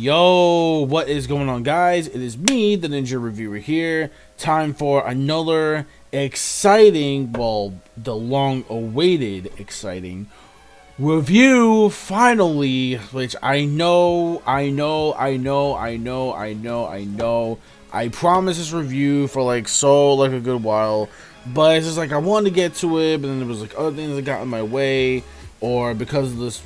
Yo, what is going on, guys? It is me, the Ninja Reviewer here. Time for another exciting, well, the long-awaited exciting review, finally, which I promised this review for a good while, but it's just like I wanted to get to it, but then there was like other things that got in my way, or because of this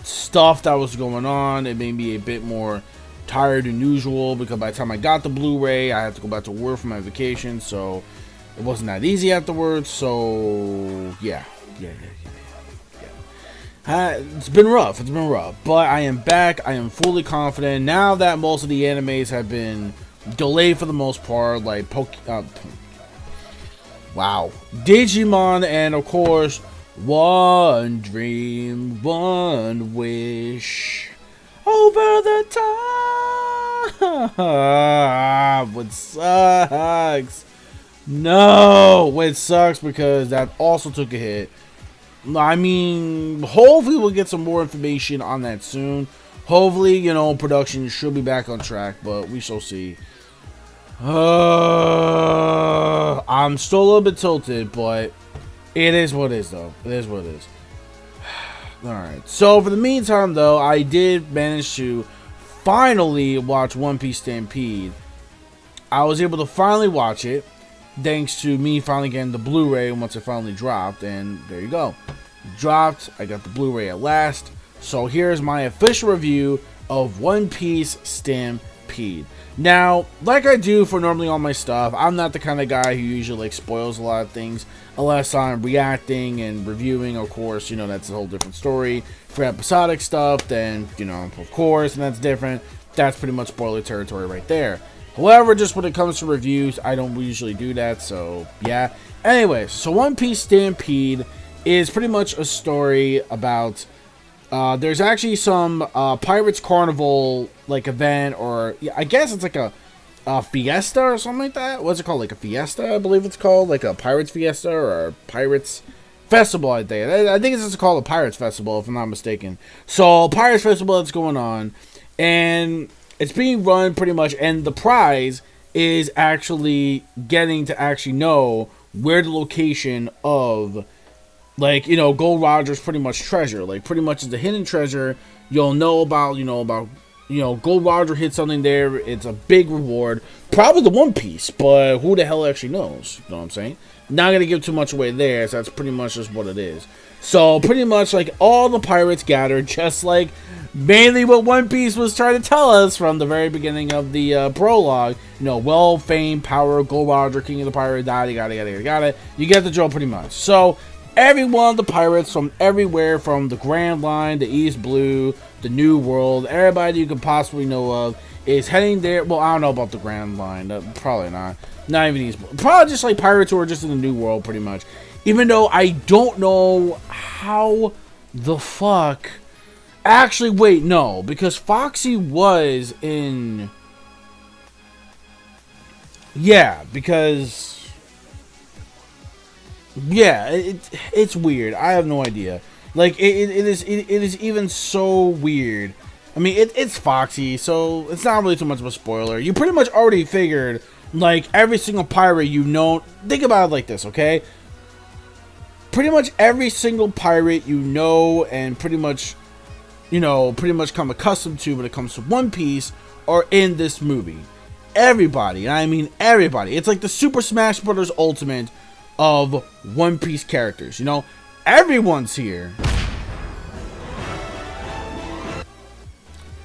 stuff that was going on, it made me a bit more tired than usual, because by the time I got the Blu-ray, I had to go back to work for my vacation, so it wasn't that easy afterwards. So yeah. It's been rough, but I am back. I am fully confident now that most of the animes have been delayed for the most part, like Digimon, and of course One Dream, One Wish over the top. What sucks? No, it sucks because that also took a hit. I mean, hopefully we'll get some more information on that soon. Hopefully, you know, production should be back on track, but we shall see. I'm still a little bit tilted, but it is what it is, though. It is what it is. Alright, so for the meantime, though, I did manage to finally watch One Piece Stampede. I was able to finally watch it, thanks to me finally getting the Blu-ray once it finally dropped, and there you go. Dropped, I got the Blu-ray at last. So here's my official review of One Piece Stampede. Now, like I do for normally all my stuff, I'm not the kind of guy who usually spoils a lot of things unless I'm reacting and reviewing. Of course, you know, that's a whole different story. For episodic stuff, then, you know, of course, and that's different. That's pretty much spoiler territory right there. However, just when it comes to reviews, I don't usually do that, so yeah. Anyways, so One Piece Stampede is pretty much a story about there's actually some Pirates Carnival like event, or yeah, I guess it's like a fiesta or something like that. What's it called? Like a fiesta, I believe it's called, like a Pirates Fiesta or a Pirates Festival. I think it's just called a Pirates Festival, if I'm not mistaken. So Pirates Festival that's going on, and it's being run pretty much, and the prize is actually getting to actually know where the location of, like, you know, Gold Roger's pretty much treasure. Like, pretty much is the hidden treasure. You'll know about, Gold Roger hid something there. It's a big reward. Probably the One Piece, but who the hell actually knows? You know what I'm saying? Not going to give too much away there, so that's pretty much just what it is. So, pretty much, like, all the pirates gathered, just like mainly what One Piece was trying to tell us from the very beginning of the prologue. You know, wealth, fame, power, Gold Roger, king of the pirate, got it. You get the joke pretty much. So, every one of the pirates from everywhere, from the Grand Line, the East Blue, the New World, everybody you could possibly know of is heading there. Well, I don't know about the Grand Line. Probably not. Not even East Blue. Probably just like pirates who are just in the New World, pretty much. Even though I don't know how the fuck. Actually, wait, no. Because Foxy was in. Yeah, because. Yeah, it's weird. I have no idea. Like, it is even so weird. I mean, it's Foxy, so it's not really too much of a spoiler. You pretty much already figured, like, every single pirate you know. Think about it like this, okay? Pretty much every single pirate you know and pretty much come accustomed to when it comes to One Piece are in this movie. Everybody, and I mean everybody. It's like the Super Smash Bros. Ultimate of One Piece characters, you know, everyone's here.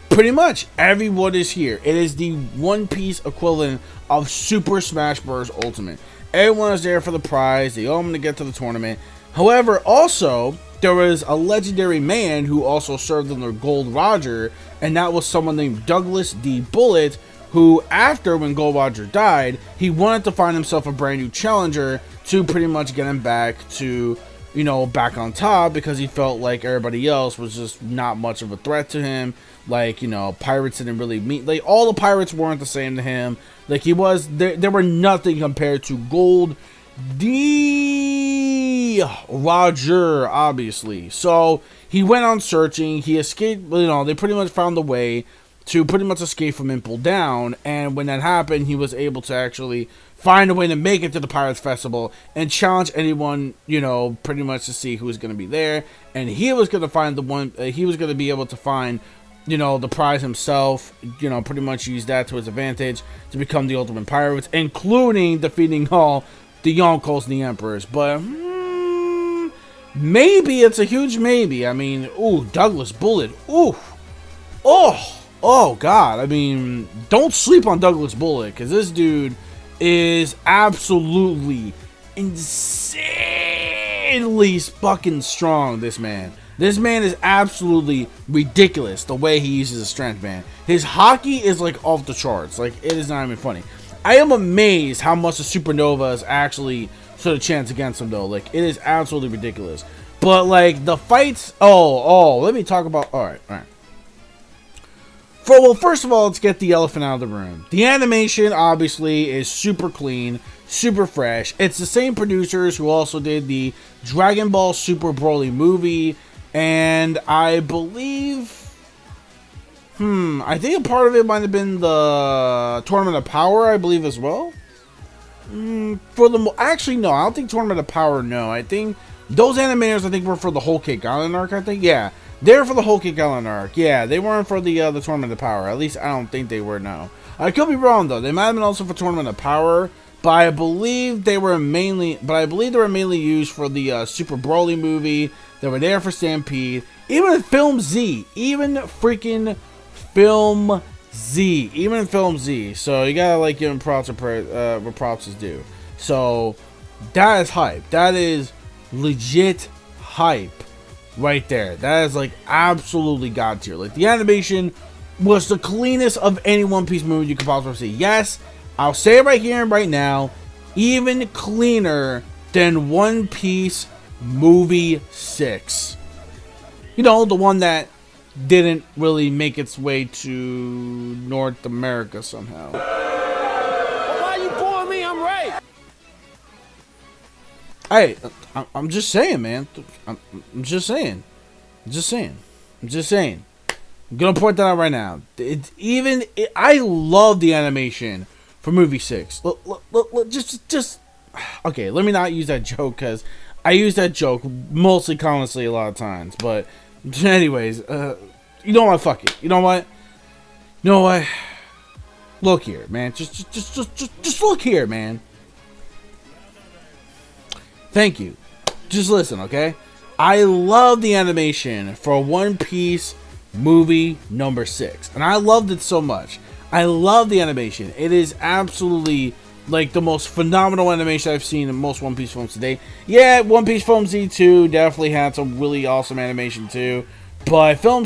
Pretty much everyone is here. It is the One Piece equivalent of Super Smash Bros. Ultimate. Everyone is there for the prize. They all want to get to the tournament. However, also there was a legendary man who also served under Gold Roger, and that was someone named Douglas D. Bullet, who, after when Gold Roger died, he wanted to find himself a brand new challenger to pretty much get him back to, you know, back on top, because he felt like everybody else was just not much of a threat to him. Like, you know, pirates didn't really meet, like, all the pirates weren't the same to him. Like, he was, there were nothing compared to Gold D. Roger, obviously. So he went on searching. He escaped, you know, they pretty much found the way to pretty much escape from Impel Down. And when that happened, he was able to actually find a way to make it to the Pirates Festival and challenge anyone, you know, pretty much to see who was going to be there. And he was going to find the one, he was going to be able to find, you know, the prize himself, you know, pretty much use that to his advantage to become the ultimate pirates, including defeating all the Yonkos and the Emperors. But maybe, it's a huge maybe. I mean, ooh, Douglas Bullet. Ooh. Oh, God. I mean, don't sleep on Douglas Bullet, because this dude is absolutely insanely fucking strong, this man. This man is absolutely ridiculous, the way he uses his strength, man. His hockey is, like, off the charts. Like, it is not even funny. I am amazed how much the Supernovas actually stood a chance against him, though. Like, it is absolutely ridiculous. But, like, the fights... Oh, let me talk about... Alright. Well, first of all, let's get the elephant out of the room. The animation, obviously, is super clean, super fresh. It's the same producers who also did the Dragon Ball Super Broly movie, and I believe... I think a part of it might have been the Tournament of Power, I believe, as well. Actually, no, I don't think Tournament of Power, no. I think those animators, I think, were for the Whole Cake Island arc, I think. Yeah, they were for the Whole Cake Island arc. Yeah, they weren't for the Tournament of Power. At least, I don't think they were, no. I could be wrong, though. They might have been also for Tournament of Power, but I believe they were mainly used for the Super Broly movie. They were there for Stampede. Even Film Z. Even Film Z. So you gotta, like, give him props where props is due. So that is hype. That is legit hype right there. That is, like, absolutely god tier. Like, the animation was the cleanest of any One Piece movie you could possibly see. Yes, I'll say it right here and right now, even cleaner than One Piece movie 6. You know, the one that didn't really make its way to North America somehow. Well, why you booing me? I'm right. Hey, I'm just saying, man. I'm just saying. I'm gonna point that out right now. I love the animation for movie 6. Just okay. Let me not use that joke, because I use that joke mostly honestly a lot of times. But anyways, you know what? Fuck it. You know what? Look here, man. Just look here, man. Thank you. Just listen, okay? I love the animation for One Piece movie number 6, and I loved it so much. I love the animation. It is absolutely, like, the most phenomenal animation I've seen in most One Piece films today. Yeah, One Piece Film Z2 definitely had some really awesome animation too, but film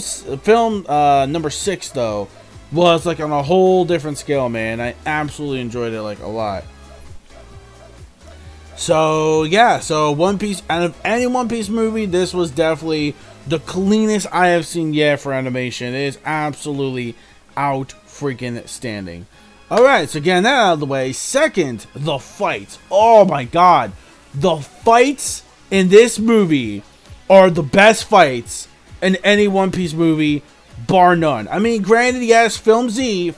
number 6 though was, like, on a whole different scale, man. I absolutely enjoyed it, like, a lot. So yeah, so One Piece, out of any One Piece movie, this was definitely the cleanest I have seen yet for animation. It is absolutely out freaking standing. Alright, so getting that out of the way. Second, the fights. Oh my god. The fights in this movie are the best fights in any One Piece movie, bar none. I mean, granted, yes, Film Z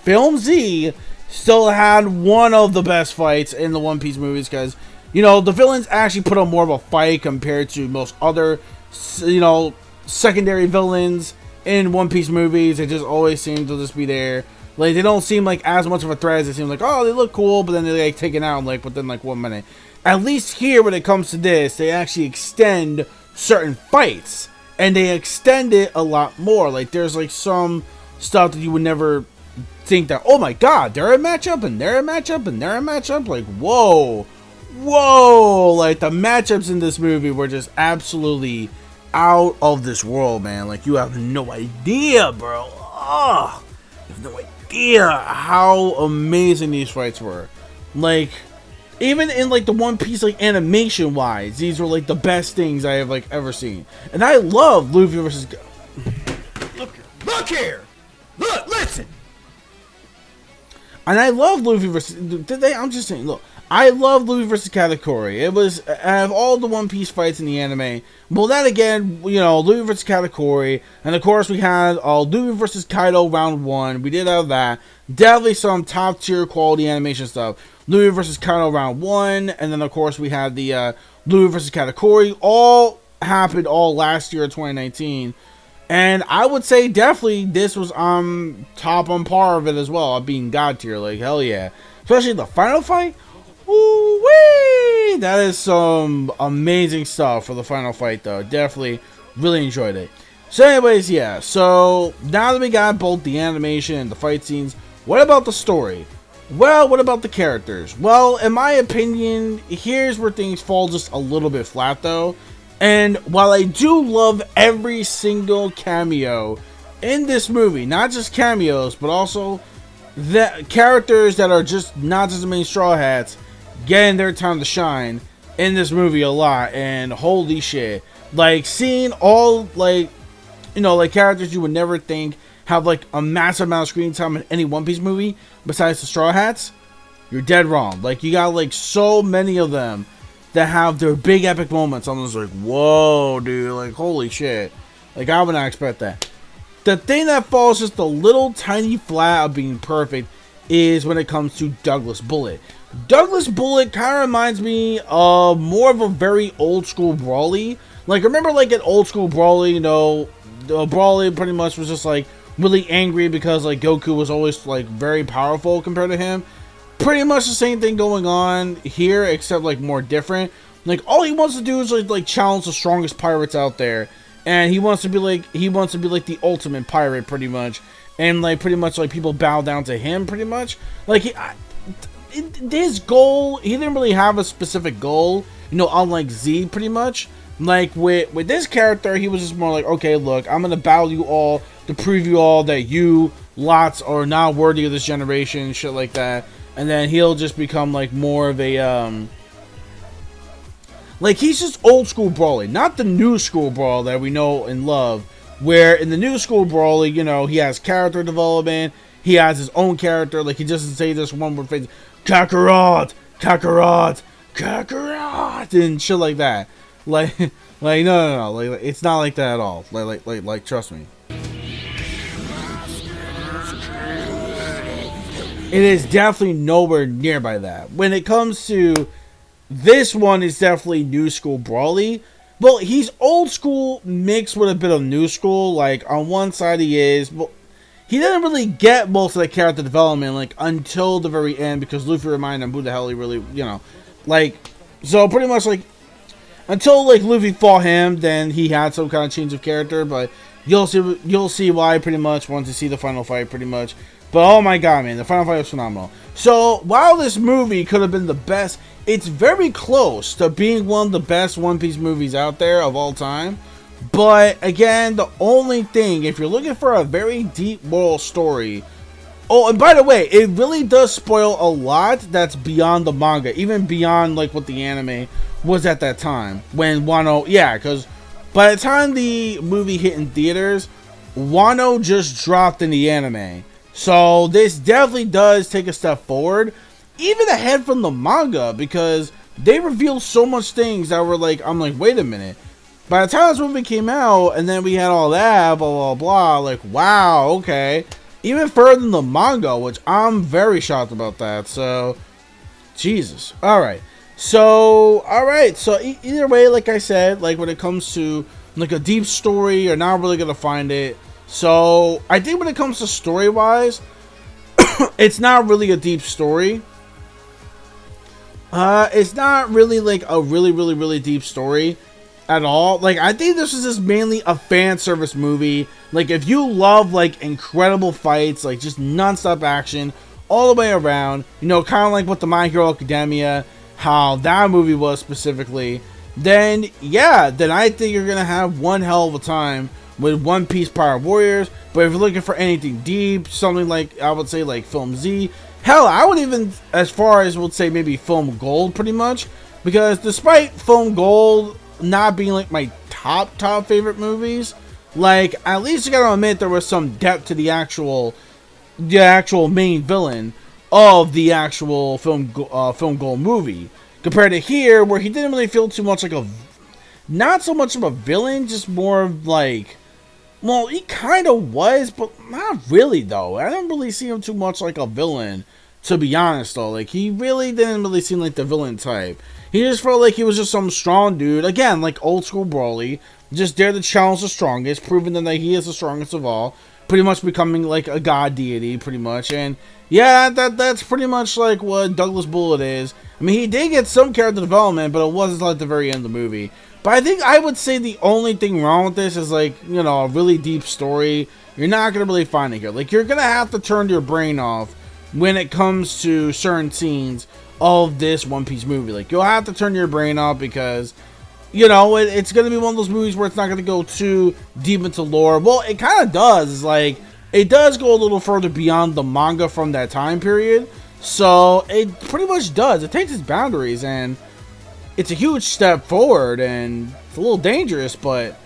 still had one of the best fights in the One Piece movies, because, you know, the villains actually put on more of a fight compared to most other, you know, secondary villains in One Piece movies. They just always seem to just be there. Like, they don't seem like as much of a threat as they seem like, oh, they look cool, but then they're, like, taken out, like, within, like, 1 minute. At least here, when it comes to this, they actually extend certain fights, and they extend it a lot more. Like, there's, like, some stuff that you would never think that, oh my god, they're a matchup, and they're a matchup, and they're a matchup. Like, whoa, like, the matchups in this movie were just absolutely out of this world, man. Like, you have no idea, bro. Oh, you have no idea how amazing these fights were. Like, even in, like, the One Piece, like, animation wise, these were, like, the best things I have, like, ever seen. And I love Luffy versus Look here. Look, listen. And I love Luffy versus... I'm just saying, look. I love Luffy versus Katakuri. It was, out of all the One Piece fights in the anime, well, that again, you know, Luffy versus Katakuri, and of course we had Luffy versus Kaido round 1. We did have that. Definitely some top tier quality animation stuff. Luffy versus Kaido round 1, and then of course we had the Luffy versus Katakuri. All happened all last year, 2019. And I would say definitely this was top on par of it as well, being god tier, like hell yeah. Especially the final fight. Woo-wee! That is some amazing stuff for the final fight, though. Definitely really enjoyed it. So anyways, yeah. So now that we got both the animation and the fight scenes, what about the story? Well, what about the characters? Well, in my opinion, here's where things fall just a little bit flat, though. And while I do love every single cameo in this movie, not just cameos, but also the characters that are just not just the main Straw Hats, getting their time to shine in this movie a lot. And holy shit, like seeing all, like, you know, like characters you would never think have like a massive amount of screen time in any One Piece movie besides the Straw Hats, you're dead wrong. Like, you got like so many of them that have their big epic moments. I'm just like, whoa, dude, like holy shit, like I would not expect that. The thing that falls just a little tiny flat of being perfect is when it comes to Douglas Bullet. Douglas Bullet kind of reminds me of more of a very old school Brawly. Like, remember like an old school Brawly, you know, Brawly pretty much was just like really angry because like Goku was always like very powerful compared to him. Pretty much the same thing going on here, except like more different. Like, all he wants to do is like challenge the strongest pirates out there, and he wants to be like the ultimate pirate pretty much, and like pretty much like people bow down to him pretty much. Like his goal, he didn't really have a specific goal, you know, unlike Z pretty much. Like with this character, he was just more like, okay, look, I'm gonna battle you all to prove you all that you lots are not worthy of this generation, shit like that. And then he'll just become like more of a like, he's just old school Brawly, not the new school Brawl that we know and love, where in the new school Brawly, you know, he has character development, he has his own character. Like, he doesn't say this one word phrase, Kakarot, Kakarot, Kakarot, and shit like that. Like no, like it's not like that at all. Like trust me. It is definitely nowhere near by that. When it comes to this one, is definitely new school Brawly. Well, he's old school mixed with a bit of new school. Like, on one side he is, but he didn't really get most of the character development like until the very end, because Luffy reminded him who the hell he really, you know, like, so pretty much like until like Luffy fought him, then he had some kind of change of character. But you'll see why pretty much once you see the final fight pretty much. But oh my god, man, the final fight was phenomenal. So while this movie could have been the best, it's very close to being one of the best One Piece movies out there of all time. But again, the only thing, if you're looking for a very deep moral story, oh, and by the way, it really does spoil a lot that's beyond the manga, even beyond like what the anime was at that time. When Wano, yeah, because by the time the movie hit in theaters, Wano just dropped in the anime. So this definitely does take a step forward, even ahead from the manga, because they revealed so much things that were like, I'm like, wait a minute. By the time this movie came out, and then we had all that, blah, blah, blah, like, wow, okay. Even further than the manga, which I'm very shocked about that, so, Jesus. Alright, so, either way, like I said, like, when it comes to, like, a deep story, you're not really gonna find it. So, I think when it comes to story-wise, it's not really a deep story. It's not really, like, a really deep story at all. Like, I think this is just mainly a fan service movie. Like, if you love, like, incredible fights, like, just non-stop action all the way around, you know, kind of like what the My Hero Academia, how that movie was specifically, then, yeah, then I think you're gonna have one hell of a time with One Piece Pirate Warriors. But if you're looking for anything deep, something like, I would say, like Film Z, hell, I would even, as far as would say maybe Film Gold pretty much, because despite Film Gold not being like my top favorite movies, like, at least you gotta admit there was some depth to the actual main villain. of the actual film goal movie, compared to here, where he didn't really feel too much like not so much of a villain, just more of like, well, he kind of was, but not really though. I didn't really see him too much like a villain, to be honest though. Like, he really didn't really seem like the villain type. He just felt like he was just some strong dude, again, like old school Broly, just there to challenge the strongest, proving that he is the strongest of all, pretty much becoming like a god deity, pretty much. And yeah, that's pretty much like what Douglas Bullet is. I mean, he did get some character development, but it wasn't like the very end of the movie. But I think I would say the only thing wrong with this is, like, you know, a really deep story. You're not going to really find it here. Like, you're going to have to turn your brain off when it comes to certain scenes of this One Piece movie. Like, you'll have to turn your brain off because, you know, it's going to be one of those movies where it's not going to go too deep into lore. Well, it kind of does. It's like, it does go a little further beyond the manga from that time period. So, it pretty much does. It takes its boundaries, and it's a huge step forward, and it's a little dangerous, but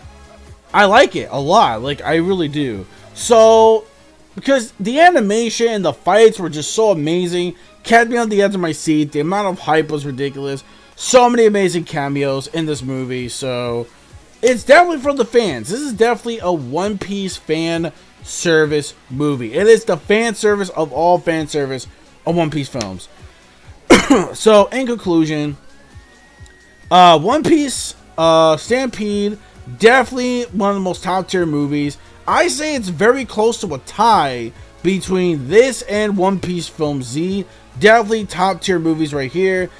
I like it a lot. Like, I really do. So, because the animation and the fights were just so amazing, kept me on the edge of my seat. The amount of hype was ridiculous. So many amazing cameos in this movie. So, it's definitely for the fans. This is definitely a One Piece fan service movie. It is the fan service of all fan service of One Piece films. So, in conclusion, One Piece, Stampede, definitely one of the most top tier movies. I say it's very close to a tie between this and One Piece Film Z. Definitely top tier movies right here.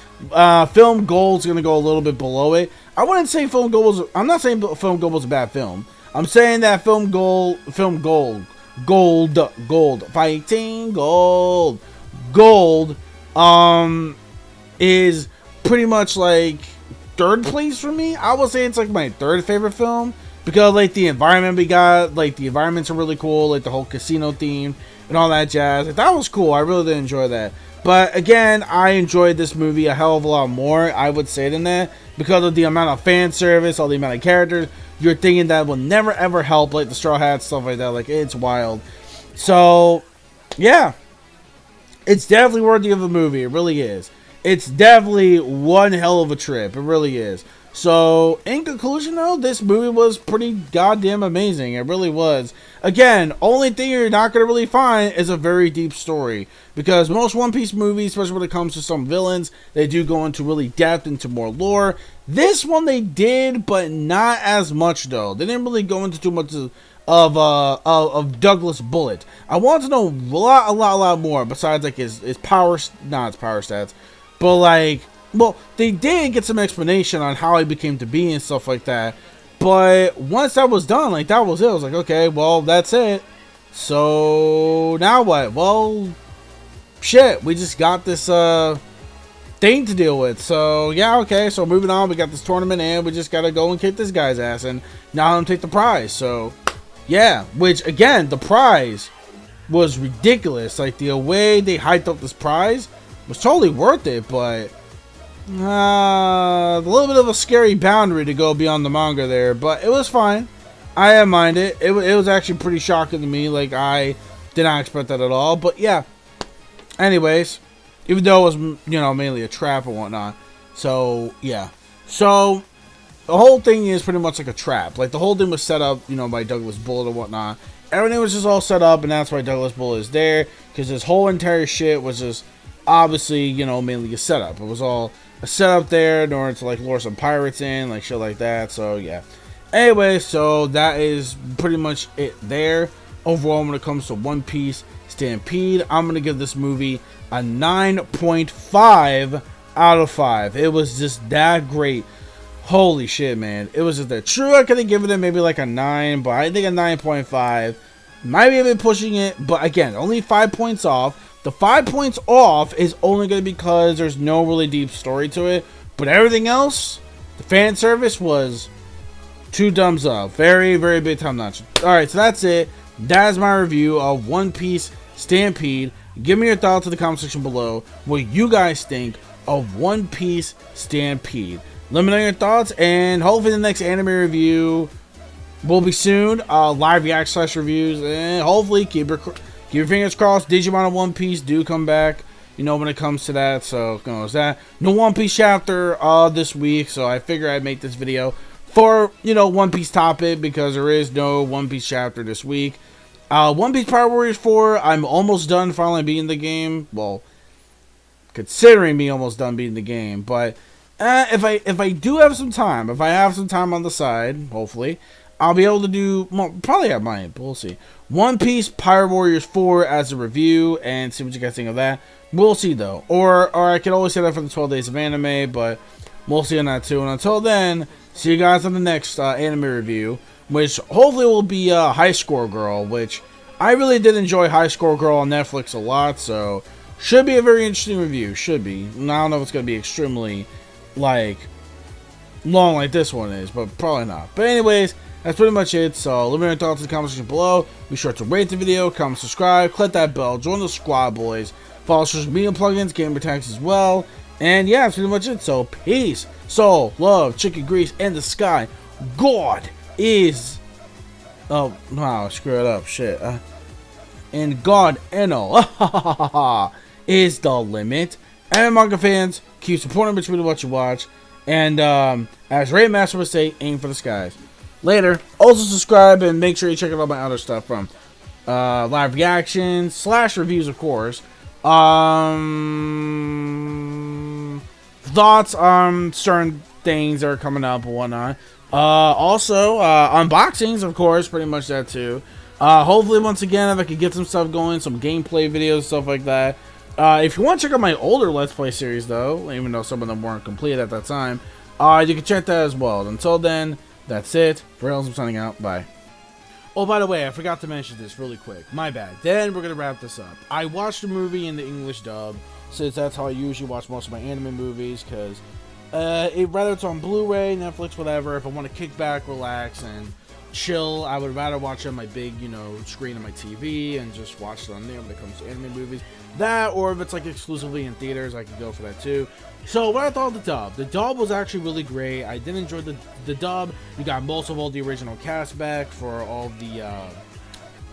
Film Gold's gonna go a little bit below it. I wouldn't say Film Gold was. I'm not saying Film Gold was a bad film. I'm saying that Film Gold, Fighting Gold, is pretty much like third place for me. I would say it's like my third favorite film because, like, the environment we got, like, the environments are really cool, like the whole casino theme and all that jazz. Like, that was cool. I really did enjoy that. But again, I enjoyed this movie a hell of a lot more, I would say, than that, because of the amount of fan service, all the amount of characters. You're thinking that will never ever help, like the Straw Hats, stuff like that. Like, it's wild. So yeah, it's definitely worthy of a movie. It really is. It's definitely one hell of a trip. It really is. So, in conclusion, though, this movie was pretty goddamn amazing. It really was. Again, only thing you're not going to really find is a very deep story. Because most One Piece movies, especially when it comes to some villains, they do go into really depth, into more lore. This one they did, but not as much, though. They didn't really go into too much of Douglas Bullet. I want to know a lot more, besides, like, his power, not his power stats. But, like, well, they did get some explanation on how he became to be and stuff like that. But once that was done, like, that was it. I was like, okay, well, that's it. So, now what? Well, shit, we just got this thing to deal with. So, yeah, okay. So, moving on, we got this tournament, and we just got to go and kick this guy's ass. And now let him take the prize. So, yeah, which, again, the prize was ridiculous. Like, the way they hyped up this prize was totally worth it, but a little bit of a scary boundary to go beyond the manga there, but it was fine. I didn't mind it. It was actually pretty shocking to me. Like, I did not expect that at all, but yeah. Anyways, even though it was, you know, mainly a trap and whatnot. So, yeah. So, the whole thing is pretty much like a trap. Like, the whole thing was set up, you know, by Douglas Bullet and whatnot. Everything was just all set up, and that's why Douglas Bullet is there, because this whole entire shit was just obviously, you know, mainly a setup. It was all a setup there in order to, like, lure some pirates in, like, shit like that. So, yeah. Anyway, so that is pretty much it there. Overall, when it comes to One Piece Stampede, I'm going to give this movie a 9.5 out of 5. It was just that great. Holy shit, man. It was just that. True, I could have given it maybe like a 9, but I think a 9.5 might be a bit pushing it. But again, only 5 points off. The 5 points off is only going to be because there's no really deep story to it. But everything else, the fan service was 2 thumbs up. Very, very big time notch. Alright, so that's it. That is my review of One Piece Stampede. Give me your thoughts in the comment section below. What you guys think of One Piece Stampede. Let me know your thoughts, and hopefully the next anime review will be soon. Live react / reviews, and hopefully keep your fingers crossed. Digimon and One Piece do come back. you know, when it comes to that. So, you know, is that no One Piece chapter this week, so I figure I'd make this video for, you know, One Piece topic, because there is no One Piece chapter this week. One Piece Pirate Warriors 4, I'm almost done finally beating the game. Well, considering me almost done beating the game, but if I do have some time, if I have some time on the side, hopefully, I'll be able to do, well, probably have mine, but we'll see. One Piece Pirate Warriors 4 as a review, and see what you guys think of that. We'll see, though. Or I could always say that for the 12 days of anime, but we'll see on that, too. And until then, see you guys on the next anime review, which hopefully will be High Score Girl, which I really did enjoy High Score Girl on Netflix a lot, so should be a very interesting review. Should be. I don't know if it's going to be extremely, like, long like this one is, but probably not. But anyways, that's pretty much it. So let me know your thoughts in the comment section below. Be sure to rate the video, comment, subscribe, click that bell, join the squad, boys. Follow social media plugins, gamer tags as well. And yeah, that's pretty much it. So peace, soul, love, chicken grease, and the sky. God is... Oh, wow, screw it up. Shit. And God, Eno, is the limit. And manga fans, keep supporting between what you watch. And as Ray Master would say, aim for the skies. Later. Also subscribe and make sure you check out all my other stuff from live reactions / reviews, of course. Thoughts on certain things that are coming up and whatnot. Also, unboxings, of course, pretty much that too. Hopefully, once again, if I could get some stuff going, some gameplay videos, stuff like that. If you want to check out my older Let's Play series, though, even though some of them weren't completed at that time, you can check that as well. Until then, that's it. For reals, I'm signing out. Bye. Oh, by the way, I forgot to mention this really quick. My bad. Then we're going to wrap this up. I watched the movie in the English dub, since that's how I usually watch most of my anime movies, because whether it's on Blu-ray, Netflix, whatever, if I want to kick back, relax, and chill, I would rather watch it on my big, you know, screen on my TV and just watch it on there when it comes to anime movies. That, or if it's like exclusively in theaters, I could go for that too. So what I thought of the dub was actually really great. I did enjoy the dub. You got most of all the original cast back for all the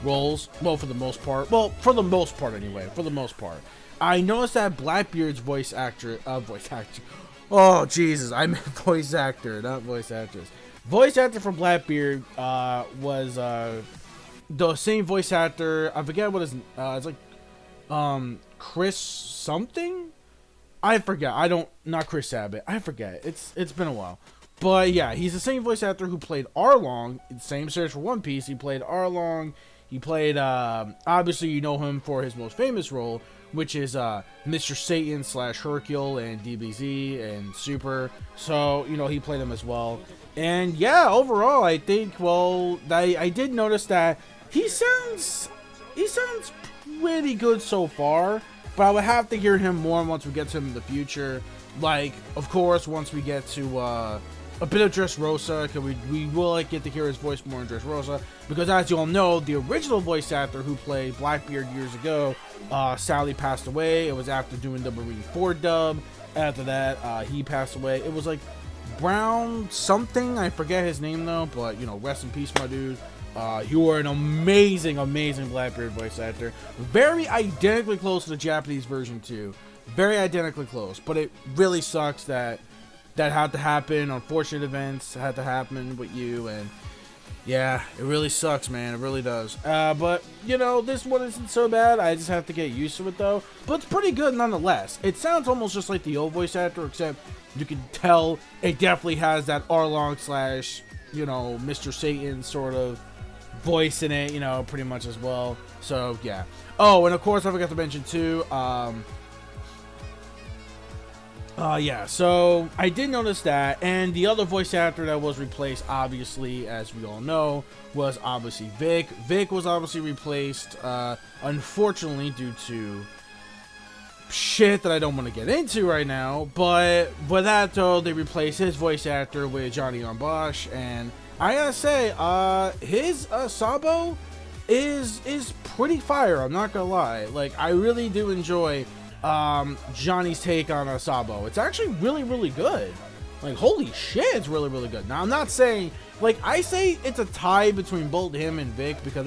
roles. Well, for the most part. Well, for the most part anyway. For the most part. I noticed that Blackbeard's voice actor. Oh, Jesus. I meant voice actor, not voice actress. Voice actor for Blackbeard was the same voice actor. I forget what his it's like Chris something. I forget. Not Chris Sabat. I forget. It's been a while. But yeah, he's the same voice actor who played Arlong. Same series for One Piece. He played Arlong. He played obviously you know him for his most famous role, which is Mr. Satan / Hercule and DBZ and Super. So, you know, he played him as well. And yeah, overall, I think, well, I did notice that he sounds pretty good so far, but I would have to hear him more once we get to him in the future. Like, of course, once we get to a bit of Dressrosa, because we will like get to hear his voice more in Dressrosa, because as you all know, the original voice actor who played Blackbeard years ago sadly passed away. It was after doing the Marine 4 dub. After that, he passed away. It was like Brown something, I forget his name though, but you know, rest in peace, my dude. You are an amazing Blackbeard voice actor. Very identically close to the Japanese version too. Very identically close, but it really sucks that had to happen. Unfortunate events had to happen with you, and yeah, it really sucks, man. It really does. But you know, this one isn't so bad. I just have to get used to it though. But it's pretty good nonetheless. It sounds almost just like the old voice actor, except you can tell it definitely has that Arlong / you know, Mr. Satan sort of voice in it, you know, pretty much as well. So yeah. Oh, and of course I forgot to mention too, yeah, so I did notice that, and the other voice actor that was replaced, obviously, as we all know, was obviously Vic. Vic was obviously replaced, unfortunately, due to shit that I don't want to get into right now, but with that, though, they replaced his voice actor with Johnny Bosch, and I gotta say, his Sabo is pretty fire, I'm not gonna lie. Like, I really do enjoy Johnny's take on Sabo. It's actually really good. Like, holy shit, it's really good. Now, I'm not saying, like, I say it's a tie between both him and Vic, because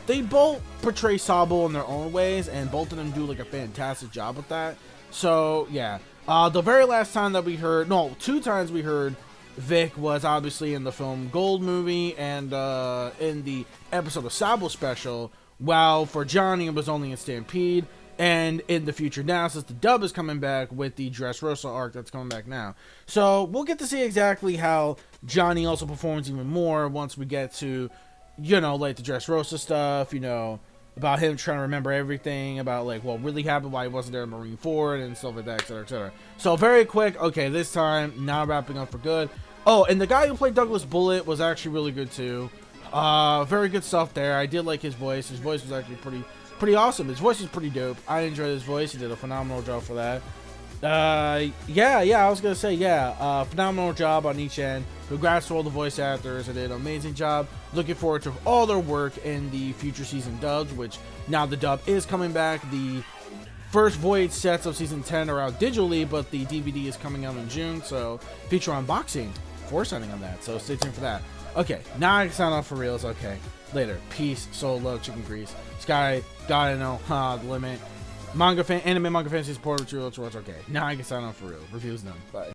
they both portray Sabo in their own ways, and both of them do like a fantastic job with that. So yeah, the very last time that we heard, no, 2 times we heard Vic was obviously in the film Gold movie and in the episode of Sabo special, while for Johnny it was only in Stampede. And in the future now, since the dub is coming back with the Dressrosa arc that's coming back now. So we'll get to see exactly how Johnny also performs even more once we get to, you know, like the Dressrosa stuff, you know, about him trying to remember everything, about like what really happened, why he wasn't there in Marine Ford and stuff like that, etc., etc. So very quick, okay, this time, now wrapping up for good. Oh, and the guy who played Douglas Bullitt was actually really good too. Very good stuff there. I did like his voice. His voice was actually pretty awesome. His voice was pretty dope. I enjoyed his voice. He did a phenomenal job for that. Yeah, I was gonna say, yeah, phenomenal job on each end. Congrats to all the voice actors. They did an amazing job. Looking forward to all their work in the future season dubs, which now the dub is coming back. The first Voyage sets of season 10 are out digitally, but the DVD is coming out in June, so feature unboxing, foreshadowing on that, so stay tuned for that. Okay, now I can sign off for reals. Okay, later. Peace, soul, love, chicken grease. Sky, gotta know, the limit. Anime manga fantasy support, okay. Now I can sign off for real. Reviews done. Bye.